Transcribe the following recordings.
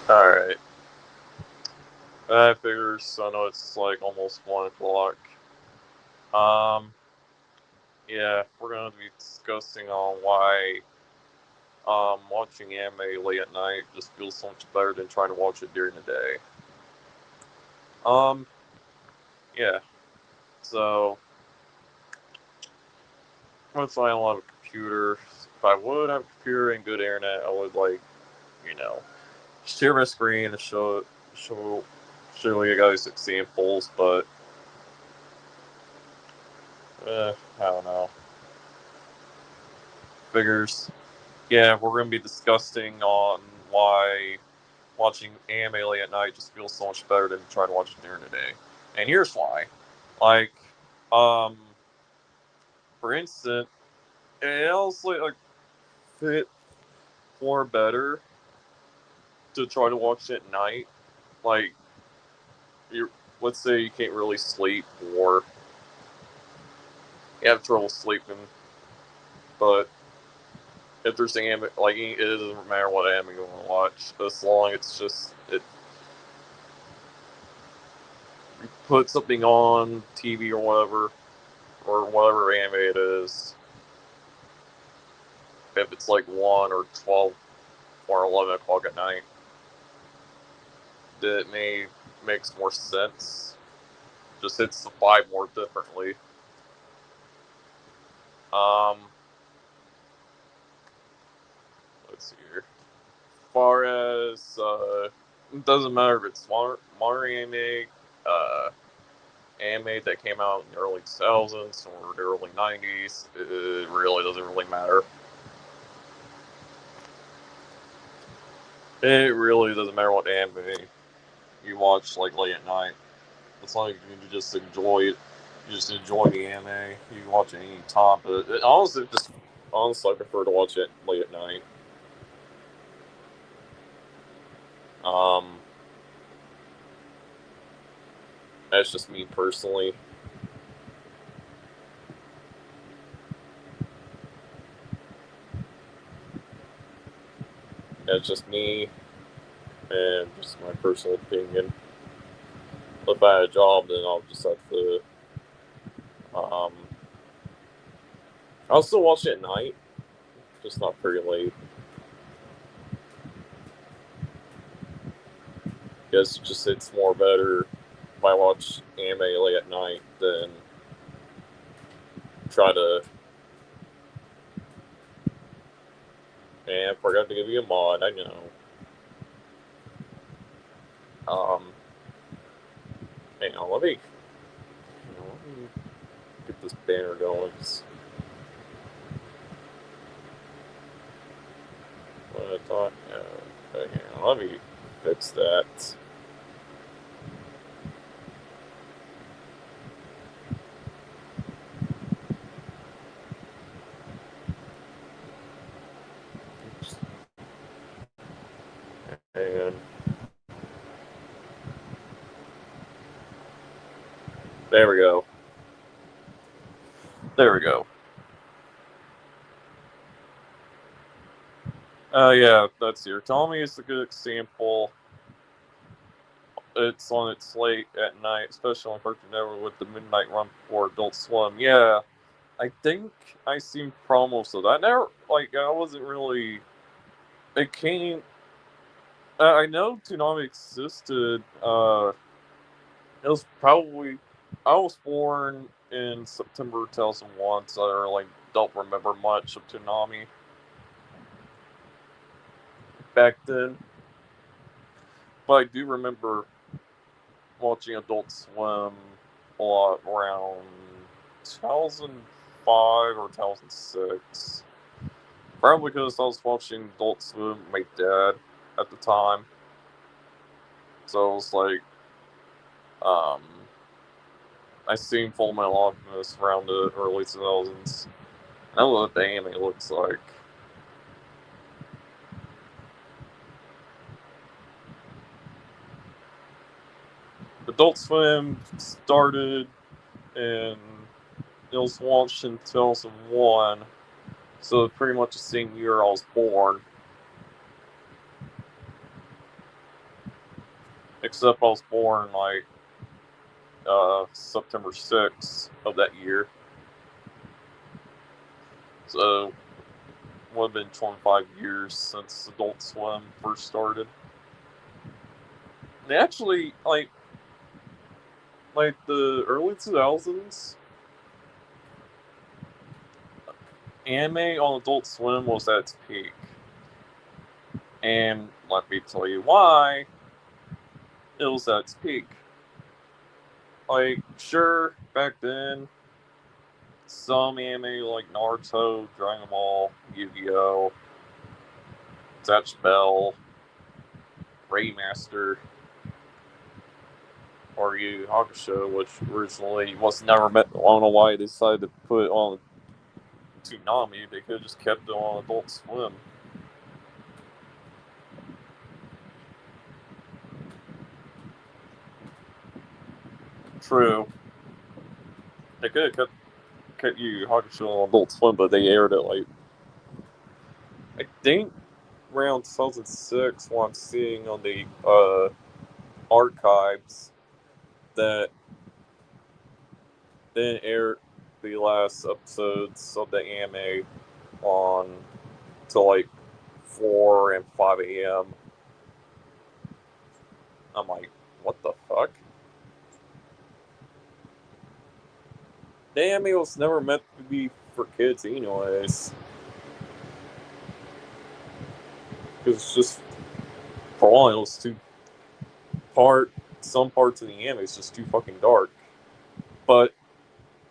Alright. I figures, I know it's like almost 1 o'clock. Um, yeah, we're gonna be discussing on why watching anime late at night just feels so much better than trying to watch it during the day. Um, yeah, so once I don't have a computer, if I would have a computer and good internet, I would you know, share my screen and show show you guys examples, but I don't know. Figures. Yeah, we're gonna be discussing on why watching anime late at night just feels so much better than trying to watch it during the day. And here's why. Like, um, for instance, it also fit more better to try to watch it at night. Like, you let's say you can't really sleep or you have trouble sleeping, but if there's anime, like it doesn't matter what anime you want to watch, as long as it's just it you put something on TV or whatever anime it is. If it's like 1 or 12 or 11 o'clock at night, that may makes more sense. Just hits the vibe more differently. Um, let's see here. As far as it doesn't matter if it's modern anime, uh, anime that came out in the early 2000s or the early 90s. It really doesn't really matter. It really doesn't matter what anime you watch like late at night. It's like you just enjoy it. You just enjoy the anime. You can watch it any time, but honestly, I prefer to watch it late at night. Um, that's just me personally. That's just me and just my personal opinion. If I had a job, then I'll just have to. Um, I'll still watch it at night, just not very late. Because it just it's more better if I watch anime late at night than try to. And I forgot to give you a mod. I know. Um, hang on, let me get this banner going. What I thought. Okay, hang on, let me fix that. Oops. And there we go. There we go. Yeah, that's here. Tommy is a good example. It's on its late at night, especially on Cartoon Network with the midnight run for Adult Swim. Yeah, I think I seen promos of that. Never, I wasn't really. It came. I know Toonami existed. It was probably. I was born in September 2001, so I really don't remember much of Toonami back then. But I do remember watching Adult Swim a lot around 2005 or 2006. Probably because I was watching Adult Swim with my dad at the time. So it was um, I seen Full Metal Alchemist around the early 2000s. I know what the anime looks like. Adult Swim started and it was launched in 2001. So pretty much the same year I was born. except I was born like September 6th of that year. So would have been 25 years since Adult Swim first started. They actually like the early 2000s, anime on Adult Swim was at its peak. And let me tell you why it was at its peak. Like, sure, back then, some anime like Naruto, Dragon Ball, Yu-Gi-Oh, Zatch Bell, Raymaster, or Yu Yu Hakusho, which originally was never meant. I don't know why they decided to put it on Toonami. They could have just kept it on Adult Swim. True. They could have kept Yu Yu Hakusho on Adult Swim, but they aired it like, I think around 2006. What I'm seeing on the archives, that then aired the last episodes of the anime on till like 4 and 5 a.m. I'm like, what the fuck? The anime was never meant to be for kids, anyways. Because it's just, for one, it was too some parts of the anime is just too fucking dark. But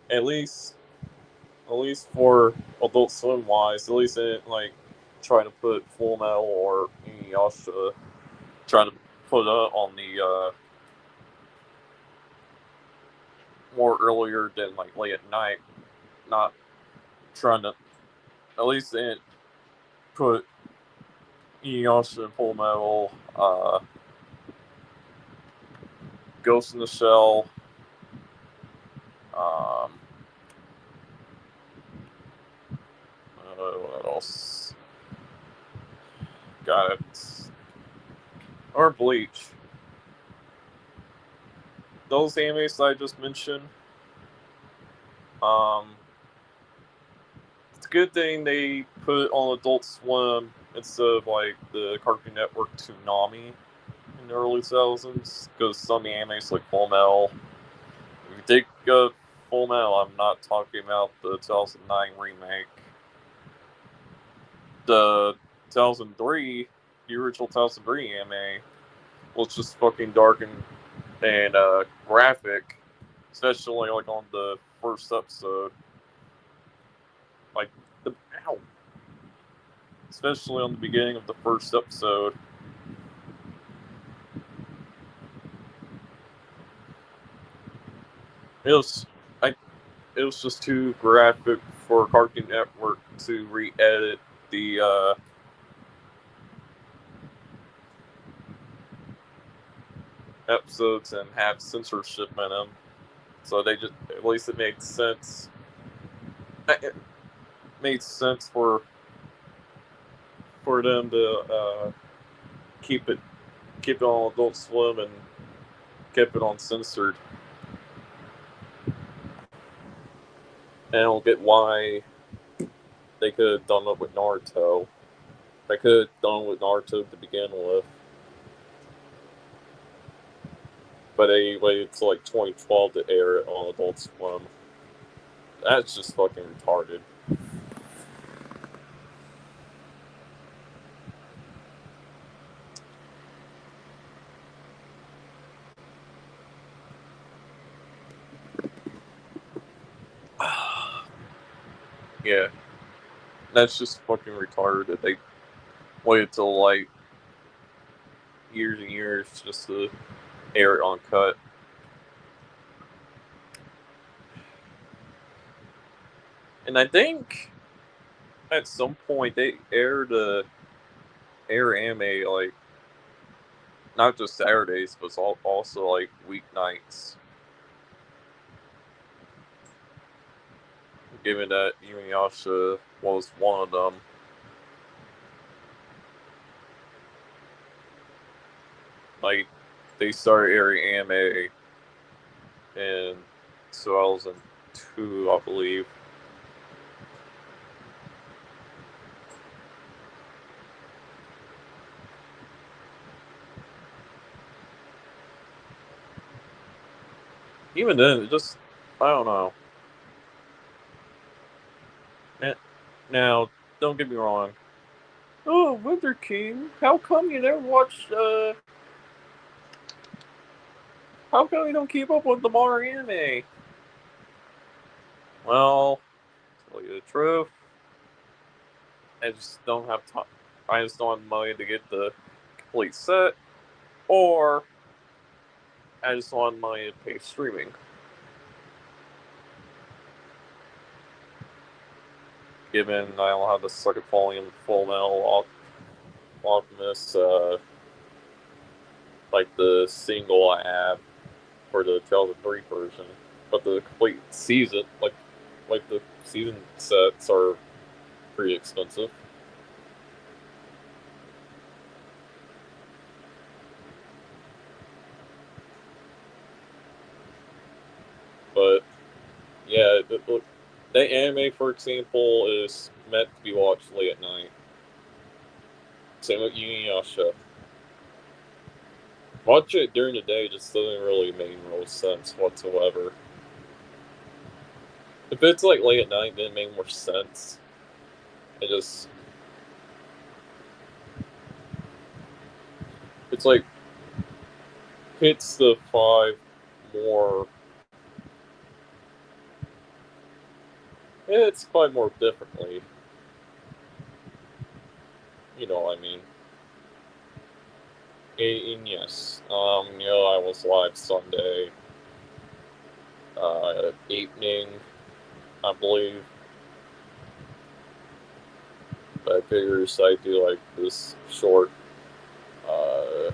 at least for Adult Swim wise, at least it didn't like try to put Full Metal or Inuyasha, trying to put it on the more earlier than like late at night, not trying to. At least they didn't put Inuyasha and Full Metal, Ghost in the Shell, um, what else? Got it. Or Bleach. Those animes that I just mentioned, um, it's a good thing they put it on Adult Swim instead of like the Cartoon Network Toonami in the early 2000s, because some animes like Full Metal, if you take Full Metal, I'm not talking about the 2009 remake. The 2003, the original 2003 anime was just fucking dark and graphic, especially like on the first episode. Like the ow, especially on the beginning of the first episode. It was I it was just too graphic for Cartoon Network to re-edit the episodes and have censorship in them. So they just, at least it made sense. It made sense for them to keep it keep it on Adult Swim and kept it on censored. And I don't get why they could have done it with Naruto. They could have done it with Naruto to begin with. But they waited till like 2012 to air it on Adult Swim. That's just fucking retarded. Yeah, that's just fucking retarded that they waited till like years and years just to air it on cut. And I think at some point they aired air anime like not just Saturdays, but also like weeknights. Given that Inuyasha was one of them, like they started airing anime in 2002, I believe. Even then, it just, I don't know. Now, don't get me wrong. Oh, Winter King, how come you never watched, how come you don't keep up with the modern anime? Well, to tell you the truth, I just don't have time. I just don't have money to get the complete set, or I just don't have money to pay streaming. Given I don't have the second volume of Full Metal Alchemist, like the single I have for the 2003 version, but the complete season, like the season sets, are pretty expensive. But yeah, that anime, for example, is meant to be watched late at night. Same with Inuyasha. Watch it during the day just doesn't really make no sense whatsoever. If it's like late at night, then it makes more sense. It just, it's like hits the five more. It's five more differently. You know what I mean? And yes, I was live Sunday evening, I believe. But I figures I do like this short, I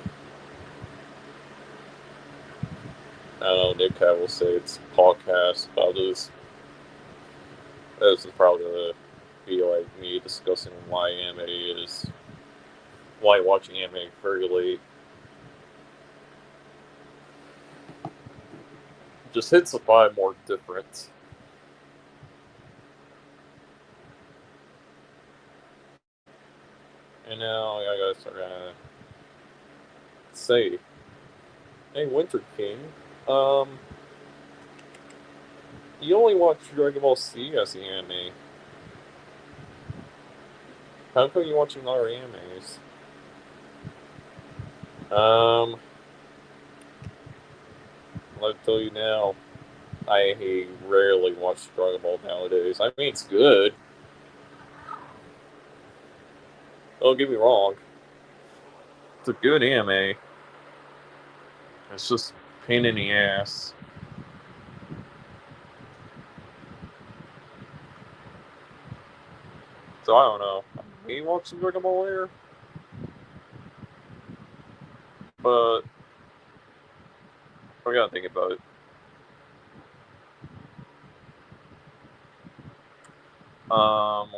don't know, Nick Cat will say it's podcast about this. This is probably gonna be like me discussing why watching anime very late. Just hits the vibe more different. And now I guess I'm gonna say, hey, Winter King, um, you only watch Dragon Ball Z as the anime. How come you watching other animes? Um, I'll tell you now, I rarely watch Dragon Ball nowadays. I mean, it's good. Don't get me wrong. It's a good anime. It's just pain in the ass. So I don't know. I may watch some Dragon Ball later, but I gotta think about it.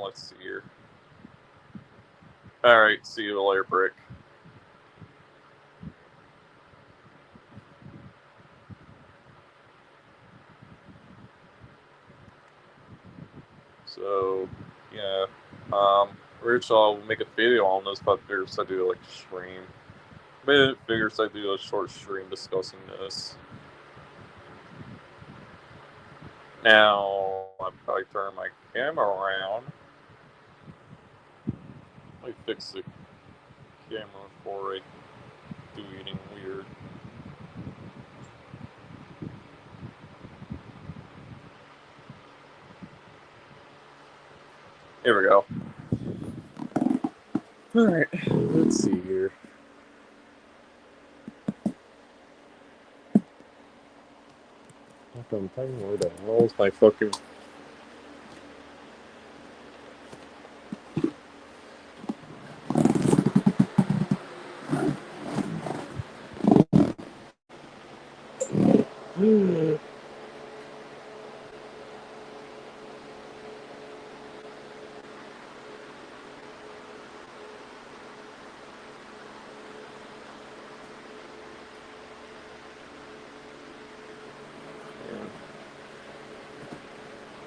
Let's see here. All right, see you later, Brick. So, yeah. Rich, I'll make a video on this, but figures I do like a stream. But figures I do a short stream discussing this. Now, I'll probably turn my camera around. Let me fix the camera before I do anything weird. Here we go. Alright, let's see here. I'm telling you where the hell is my fucking.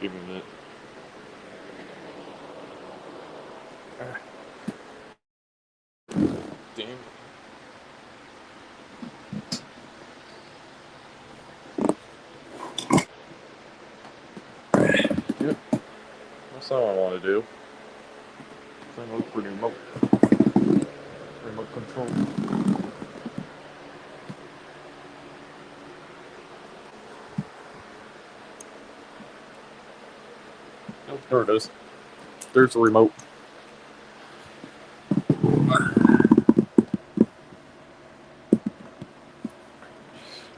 Give me a minute. Damn. Yep. That's all I want to do. Trying to look for remote control. Oh, there it is. There's the remote.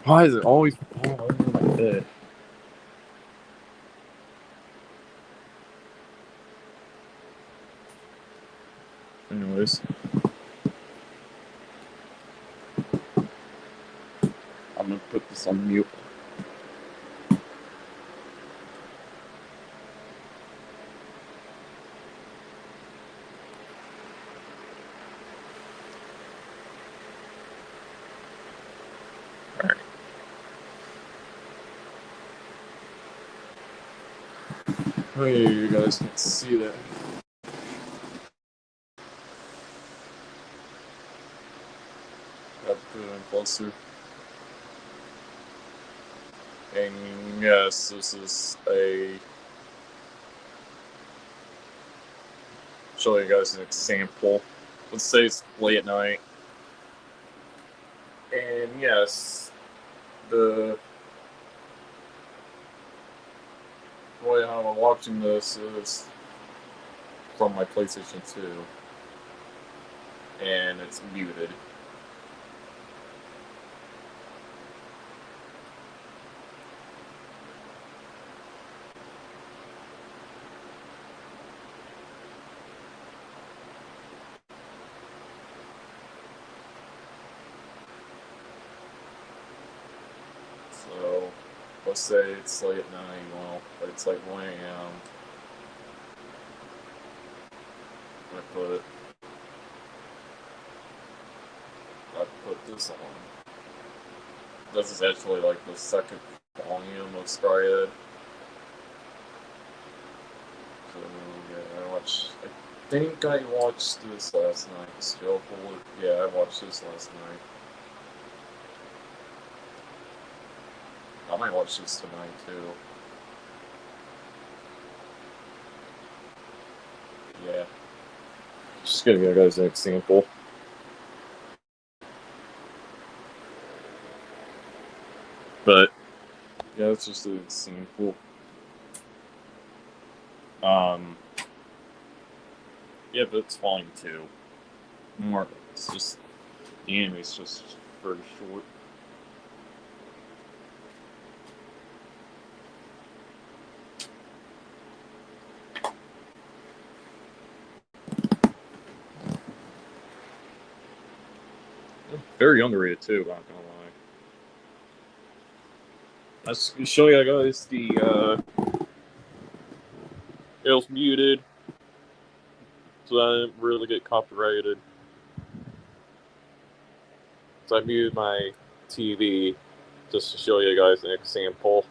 Why is it always falling over my head? Anyways. I'm gonna put this on mute. Alright. Oh yeah, you guys can see that. Got to put it in closer. And yes, this is a... show you guys an example. Let's say it's late at night. And yes, the way how I'm watching this is from my PlayStation 2. And it's muted. So, let's say it's late at night, well, it's like 1 a.m. I put this on. This is actually like the second volume of Starhead. So yeah, I think I watched this last night. Still, yeah, I watched this last night. I might watch this tonight too. Yeah. Just gonna give you guys an example. But yeah, it's just an example. Yeah, but it's volume 2. More, it's just the anime's just very short. Very underrated too, not gonna lie. Let's show you guys the it was muted, so I didn't really get copyrighted. So I muted my TV just to show you guys an example.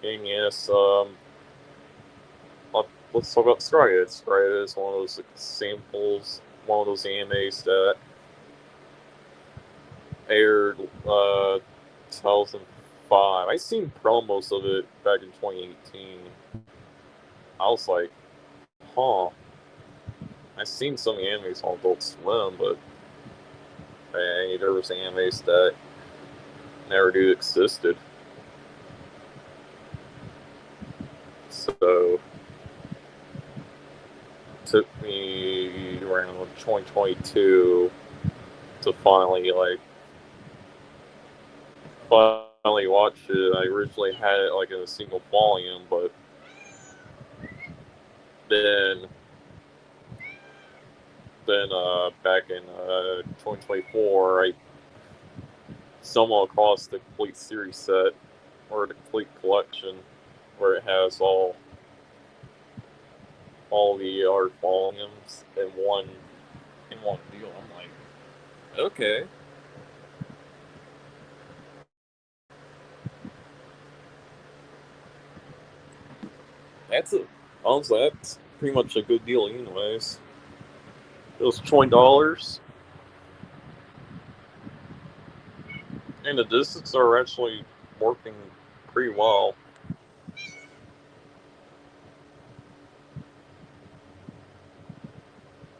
And yes, let's talk about Stargate. Stargate is one of those examples, one of those animes that aired 2005. I seen promos of it back in 2018. I was like, huh. I seen some animes on Adult Swim, but hey, there was animes that never knew existed. So it took me around 2022 to finally watch it. I originally had it like in a single volume, but then back in 2024, I stumbled across the complete series set or the complete collection where it has all the art volumes in one deal. I'm like, okay. Honestly, that's pretty much a good deal, anyways. Those $20, and the distance are actually working pretty well.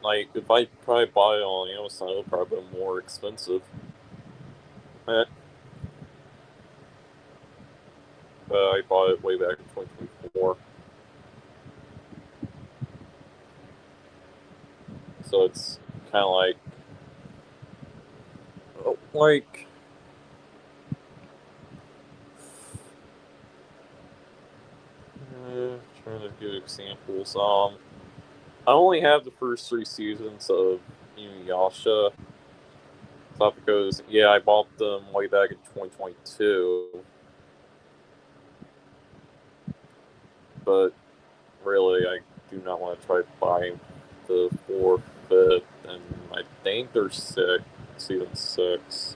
Like, if I probably buy it on Amazon, it'll probably be more expensive. Eh, but I bought it way back in 2024. So it's kind of like, trying to give examples. I only have the first three seasons of Inuyasha. Not because, yeah, I bought them way back in 2022, but really, I do not want to try buying the fourth, fifth, and I think there's season 6.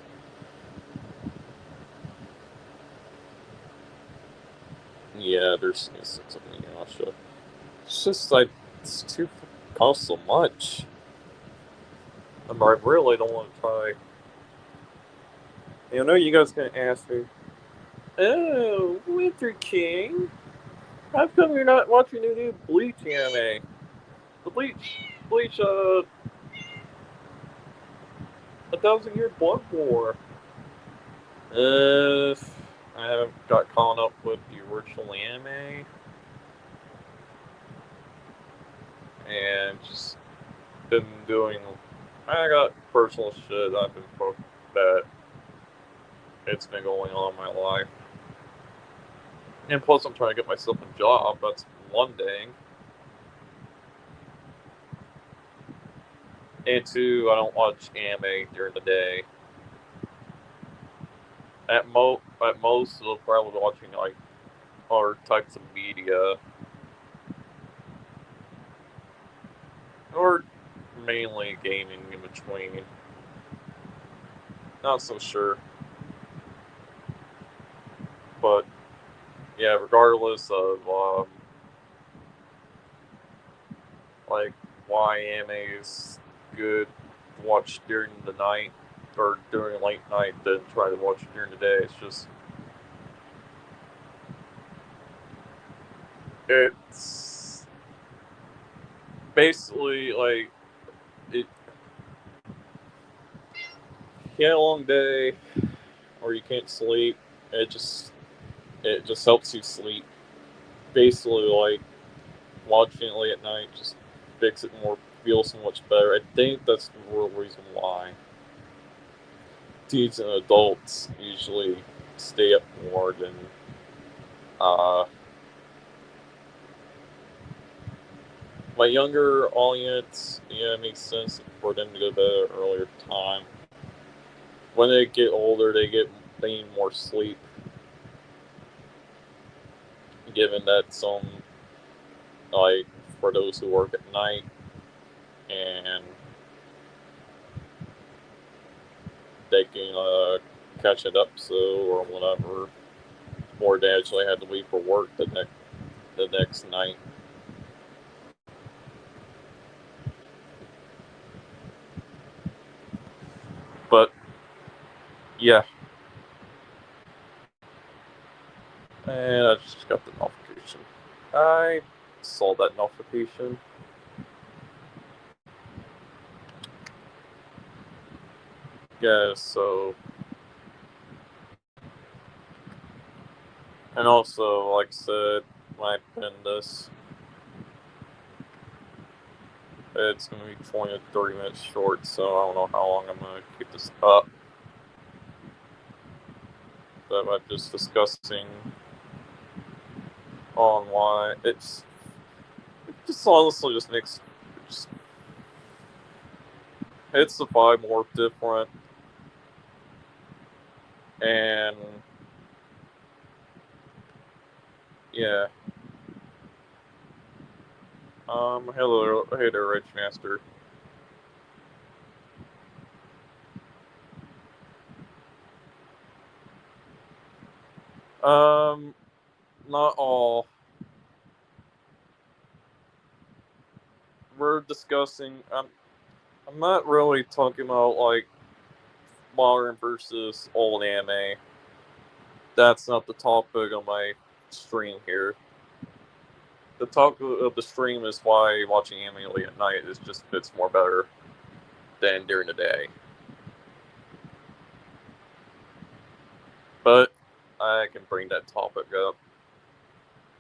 Yeah, there's season 6 of Inuyasha. It's just like, it's too, costs so much. I really don't want to try. I know you guys gonna ask me, oh, Winter King, how come you're not watching the new Bleach anime? The Bleach, A Thousand Year Blood War. Uh, I haven't got caught up with the original anime, and just been doing. I got personal shit I've been that it's been going on in my life, and plus I'm trying to get myself a job. That's one thing. And two, I don't watch anime during the day. At most, I'll probably be watching like other types of media, or mainly gaming in between. Not so sure, but yeah. Regardless of like why anime is good to watch during the night or during late night than try to watch it during the day. It's just it's basically like it. You had a long day, or you can't sleep. It just it just helps you sleep. Basically, like watching it late at night just makes it more feel so much better. I think that's the real reason why teens and adults usually stay up more than uh, my younger audience. Yeah, it makes sense for them to go to bed at an earlier time. When they get older, they need more sleep. Given that some like for those who work at night and they can catch it up or whatever, or they actually had to leave for work the next night. But yeah, and I just got the notification. I saw that notification. Yeah, so and also like I said, when I pin this, it's gonna be 20 to 30 minutes short, so I don't know how long I'm gonna keep this up. But I'm just discussing on why it just honestly just makes just hits the vibe more different, and yeah. Hello, hey there, Rich Master. Um, not all. we're discussing. I'm not really talking about like modern versus old anime. That's not the topic of my stream here. The topic of the stream is why watching anime late at night is just fits more better than during the day. But I can bring that topic up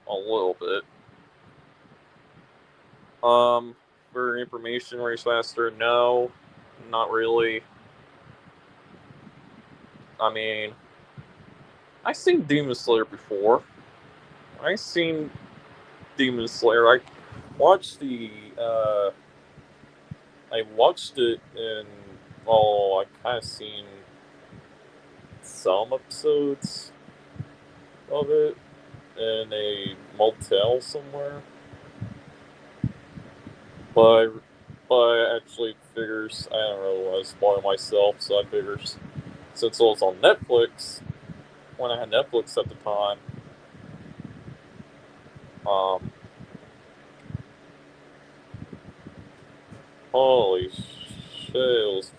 a little bit. For information race master, no, not really. I mean, I've seen Demon Slayer before. I've seen Demon Slayer. Watched the I watched it in I kind of seen some episodes of it in a motel somewhere. But I actually figures I don't really want to spoil myself, so I figures since it was on Netflix, when I had Netflix at the time, um, holy shit,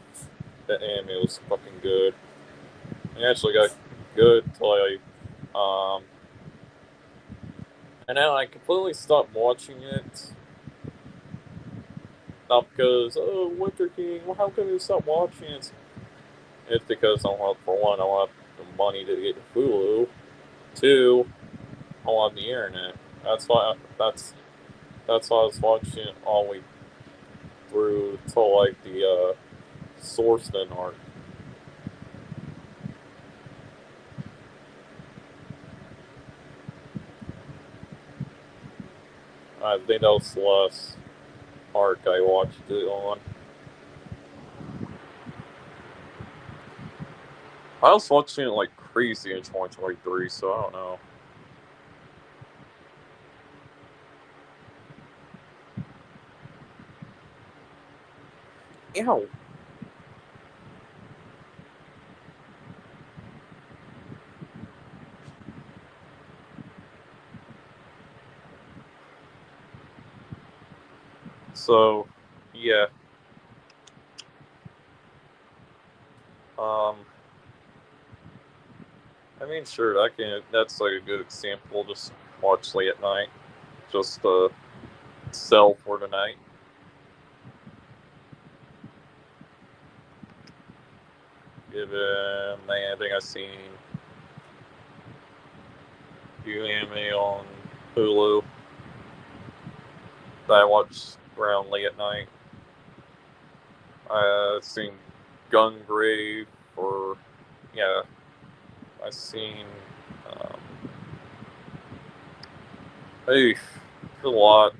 the anime was fucking good. It actually got good till and then I completely stopped watching it. Not because, oh, Winter King, well, how can you stop watching it? It's because for one, I want the money to get Hulu. Two, I want the internet. That's why I was watching it all the way through till like the Swordsman arc. I think that was the last arc I watched it on. I was watching it like crazy in 2023, so I don't know. Ew. So, yeah. Um, I mean, sure, I can. That's like a good example. Just watch late at night. Just sell for tonight. Given I think I've seen few anime on Hulu that I watch around late at night. I've seen Gungrave, or yeah, I've seen. Um, hey, a lot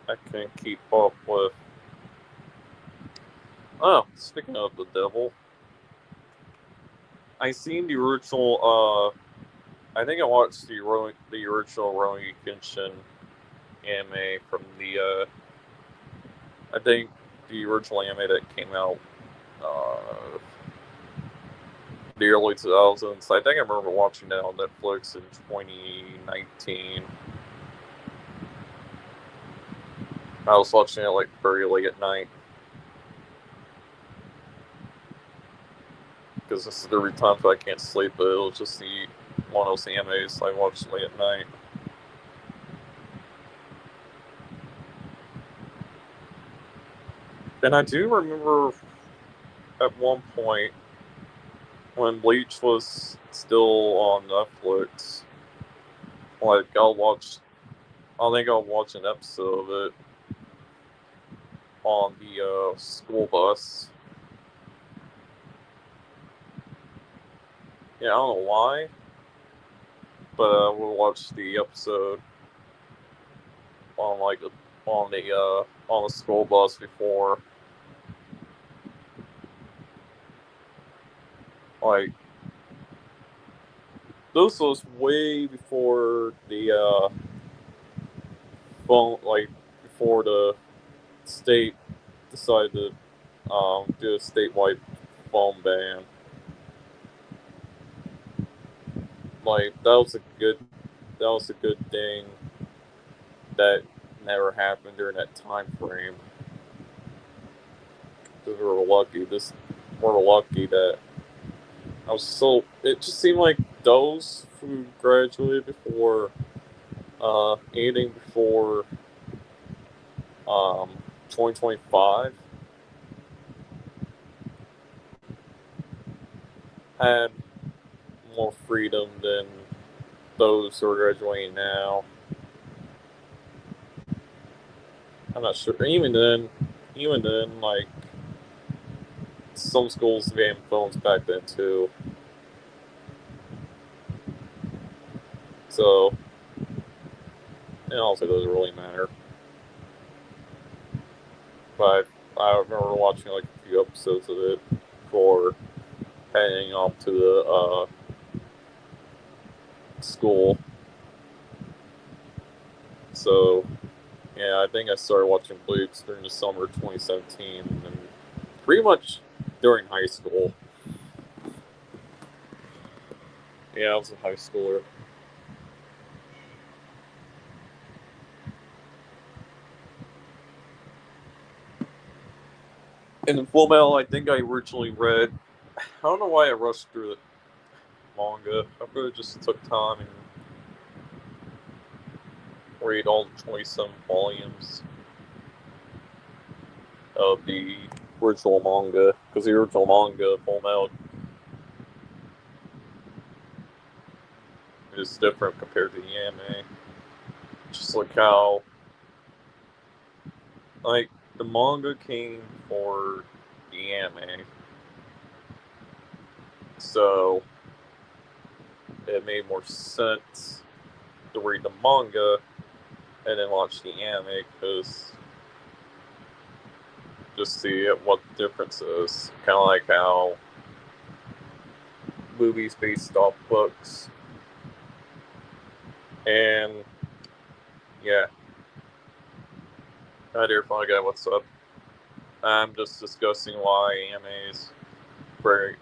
I can keep up with. Oh, speaking of the devil, I seen the original. I think I watched the original Rurouni Kenshin anime from the. I think the original anime that came out the early 2000s. I think I remember watching that on Netflix in 2019. I was watching it like very late at night because this is the time that I can't sleep. But it was just one of those animes I watched late at night. And I do remember at one point when Bleach was still on Netflix, like I think I'll watch an episode of it on the school bus. Yeah, I don't know why, but we'll watch the episode on on the school bus before, like, this was way before the phone, like before the state decided to do a statewide phone ban. Like that was a good thing that never happened during that time frame. Because we were lucky. We're lucky that I was so. It just seemed like those who graduated before, anything before, 2025 had more freedom than those who are graduating now. I'm not sure. Even then, like some schools had phones back then too. So it also doesn't really matter. But I remember watching like a few episodes of it before heading off to the school. So yeah, I think I started watching Bleach during the summer of 2017, and pretty much during high school. Yeah, I was a high schooler. And in Full Metal, I think I originally read. I don't know why I rushed through the manga. I could have just took time and read all the 27 volumes of the original manga. Because the original manga, Full Metal, is different compared to the anime. Just like how, like, the manga came for the anime. So it made more sense to read the manga and then watch the anime because just see what the difference is. Kind of like how movies based off books. And yeah, hi there, fun guy. What's up? I'm just discussing why animes very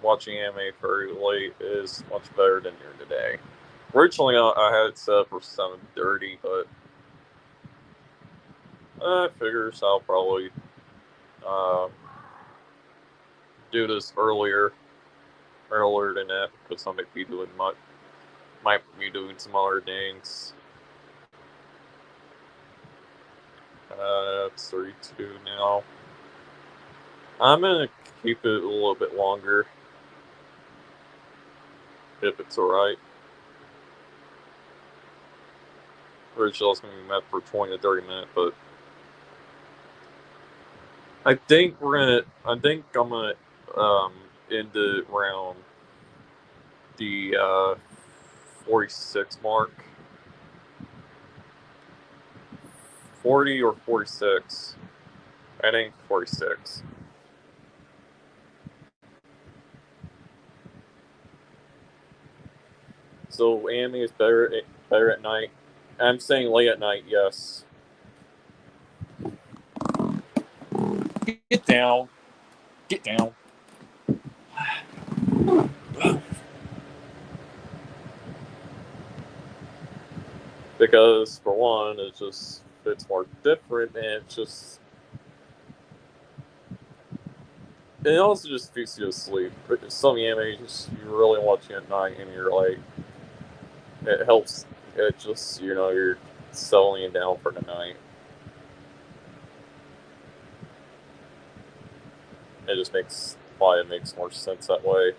watching anime very late is much better than here today. Originally, I had it set up for 7:30, but I figures I'll probably uh, do this earlier than that because I might be doing some other things. It's 32 now. I'm gonna keep it a little bit longer if it's alright. Originally, it's gonna be meant for 20 to 30 minutes, but I think I'm gonna end it around the 46 mark. 40 or 46. I think 46. So anime is better at night. I'm saying late at night, yes. Get down. Get down. Because for one, it's more different, and it also just puts you to sleep. Some anime you're really watching at night, and you're like, it helps. It just you're settling it down for the night. It just makes why it makes more sense that way.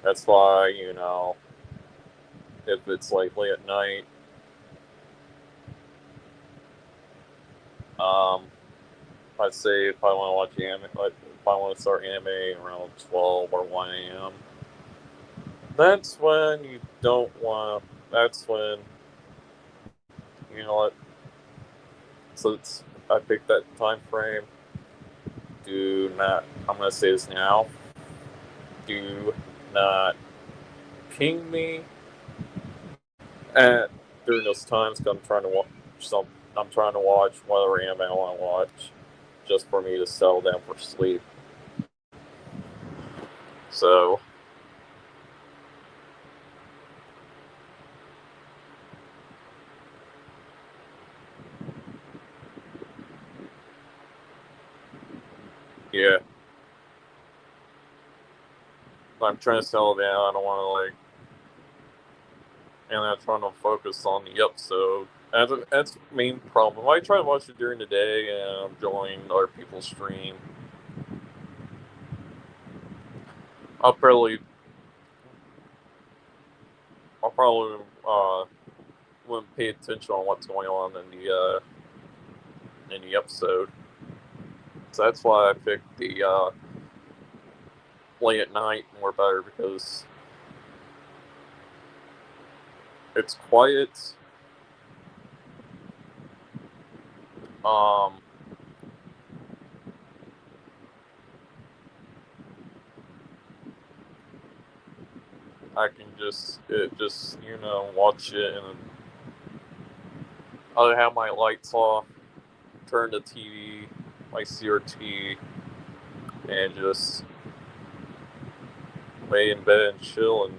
That's why if it's like late at night, um, I'd say if I want to watch anime, if I want to start anime around 12 or 1 a.m., that's when you don't want. That's when you know what. So I picked that time frame. Do not. I'm gonna say this now. Do not ping me at during those times because I'm trying to watch some. I'm trying to watch whatever anime I want to watch, just for me to settle down for sleep. So Yeah, I'm trying to settle down. I don't want to like, and I'm trying to focus on the episode. That's the main problem. I try to watch it during the day, and I'm joining other people's stream. I'll probably, I'll probably wouldn't pay attention on what's going on in the episode. So that's why I picked the late at night more better because it's quiet. Um, I can just watch it, and I'll have my lights off, turn the TV, my CRT, and just lay in bed and chill and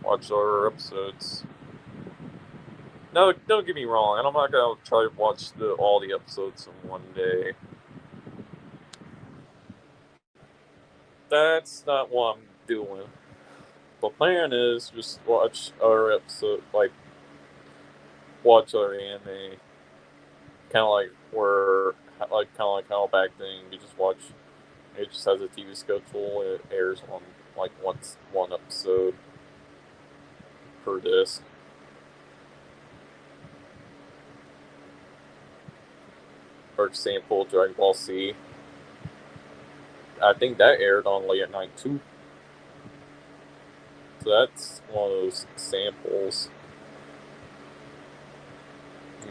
watch our episodes. No, don't get me wrong. I'm not gonna try to watch all the episodes in one day. That's not what I'm doing. The plan is just watch our episode, like watch our anime, kind of like how back then you just watch. It just has a TV schedule. It airs on like once one episode per disc. For example, Dragon Ball Z. I think that aired on late at night too. So that's one of those samples.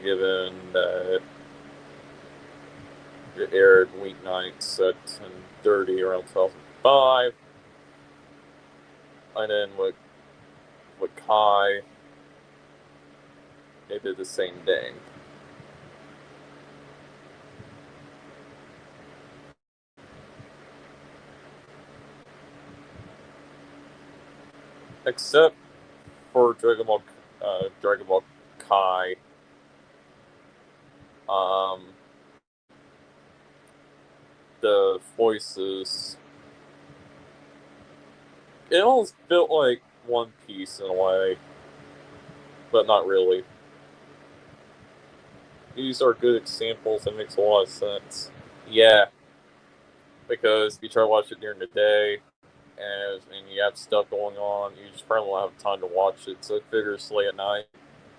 Given that it aired weeknights at 10:30 around 2005, and then with Kai, they did the same thing. Except for Dragon Ball Kai, um, the voices, it almost felt like One Piece in a way, but not really. These are good examples. It makes a lot of sense. Yeah, because if you try to watch it during the day and you have stuff going on, you just probably won't have time to watch it. So it figures late at night.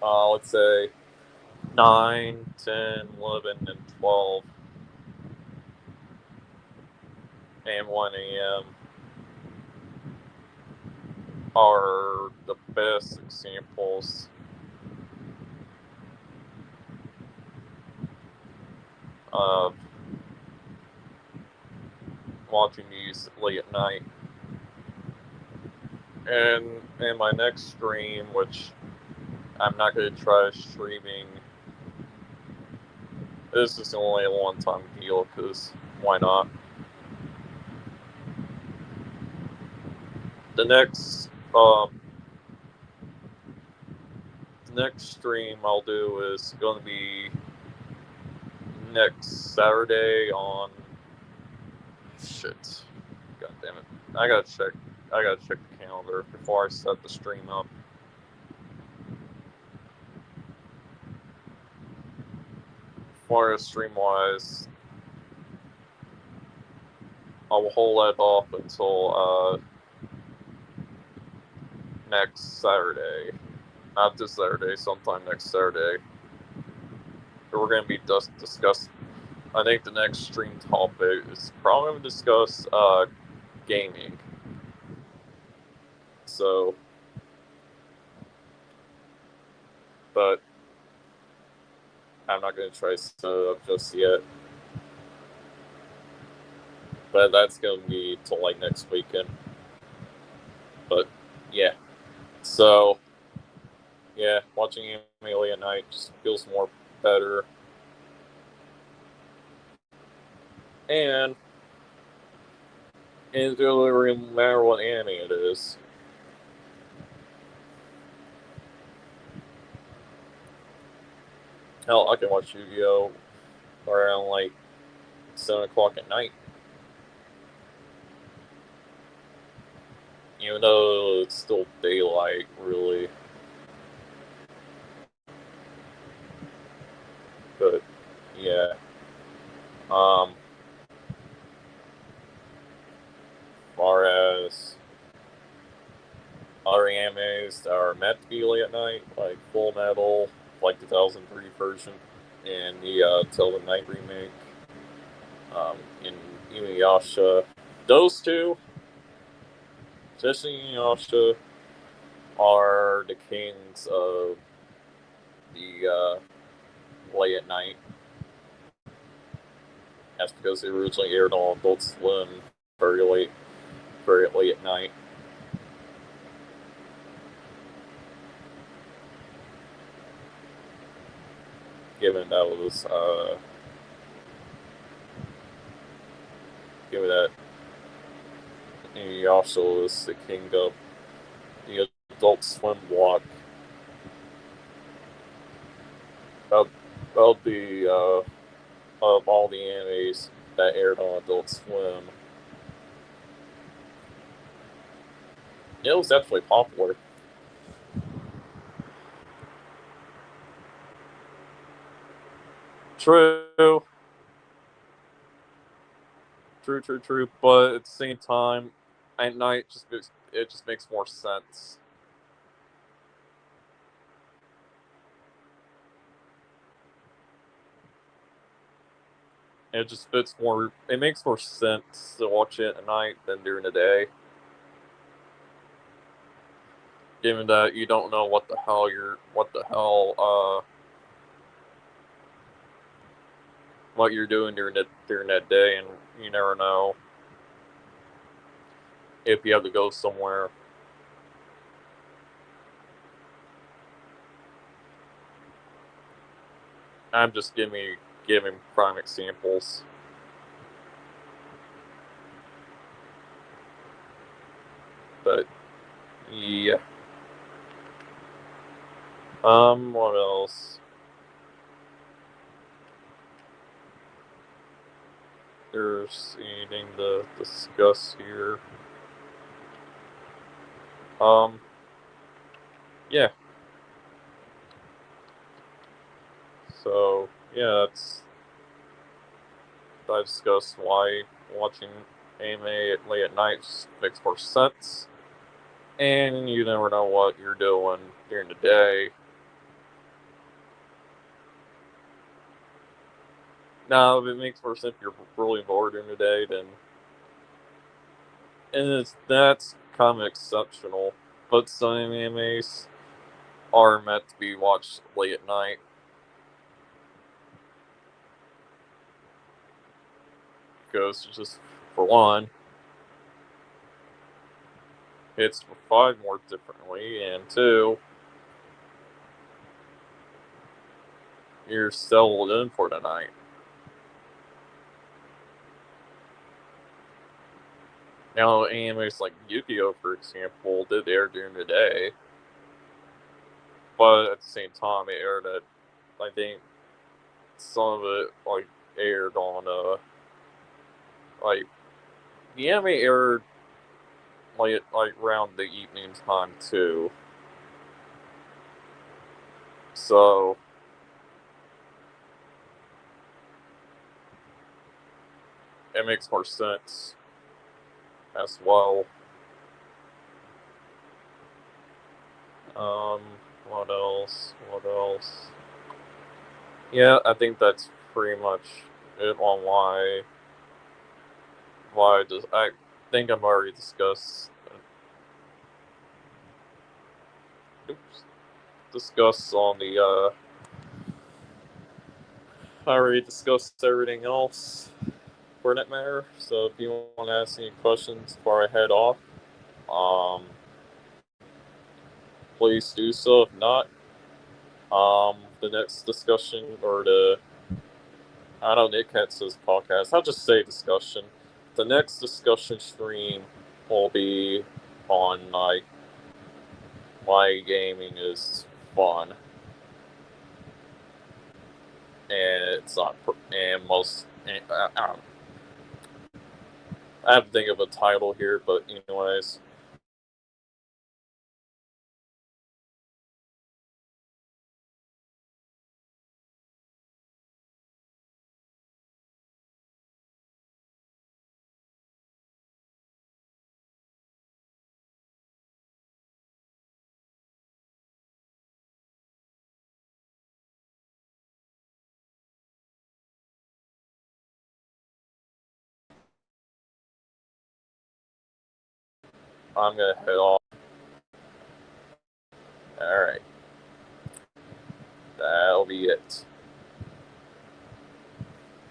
Let's say 9, 10, 11, and 12, and 1 a.m. are the best examples of watching these late at night. And in my next stream, which I'm not going to try streaming, this is only a one-time deal because why not? The next stream I'll do is going to be next Saturday on shit. God damn it! I gotta check the calendar before I set the stream up. For stream wise, I will hold that off until next Saturday. Not this Saturday, sometime next Saturday. We're going to be discuss. I think the next stream topic is probably going to discuss gaming. So, but I'm not going to try to set it up just yet. But that's going to be till like next weekend. But yeah, so yeah, watching anime at night just feels more better. And it doesn't really matter what anime it is. Hell, I can watch Yu-Gi-Oh! Around like 7 o'clock at night. Even though it's still daylight, really. But, yeah. Far as other animes that are meant to be late at night, like Full Metal, like the 2003 version, and the Till the Night remake, in Inuyasha. Those two, especially Inuyasha, are the kings of the late at night. That's because they originally aired on Adult Swim very late at night. Given that Inuyasha was the king of the Adult Swim block. Of all the animes that aired on Adult Swim, it was definitely popular. True. But at the same time, at night it just makes more sense. It just fits more. It makes more sense to watch it at night than during the day. Given that you don't know what the hell what you're doing during that day, and you never know if you have to go somewhere. I'm just giving prime examples. But yeah. What else? There's anything to discuss here. Yeah. So yeah, I discussed why watching anime late at night makes more sense, and you never know what you're doing during the day. Now, if it makes more sense if you're really bored during the day, then that's kind of exceptional. But some animes are meant to be watched late at night. Because just for one, it's refined more differently, and two, you're settled in for the night. Now, animes like Yu-Gi-Oh, for example, did air during the day, but at the same time, it aired at, I think, some of it aired on like the anime aired like around the evening time too. So it makes more sense as well. Um, what else? What else? Yeah, I think that's pretty much it on I think I've already discussed. Oops, discussed on the. I already discussed everything else for that matter. So if you want to ask any questions before I head off, um, please do so. If not, the next discussion or I know Nick Hetz podcast. I'll just say discussion. The next discussion stream will be on like why gaming is fun, and it's not and most I have to think of a title here, but anyways. I'm gonna head off. All right, that'll be it.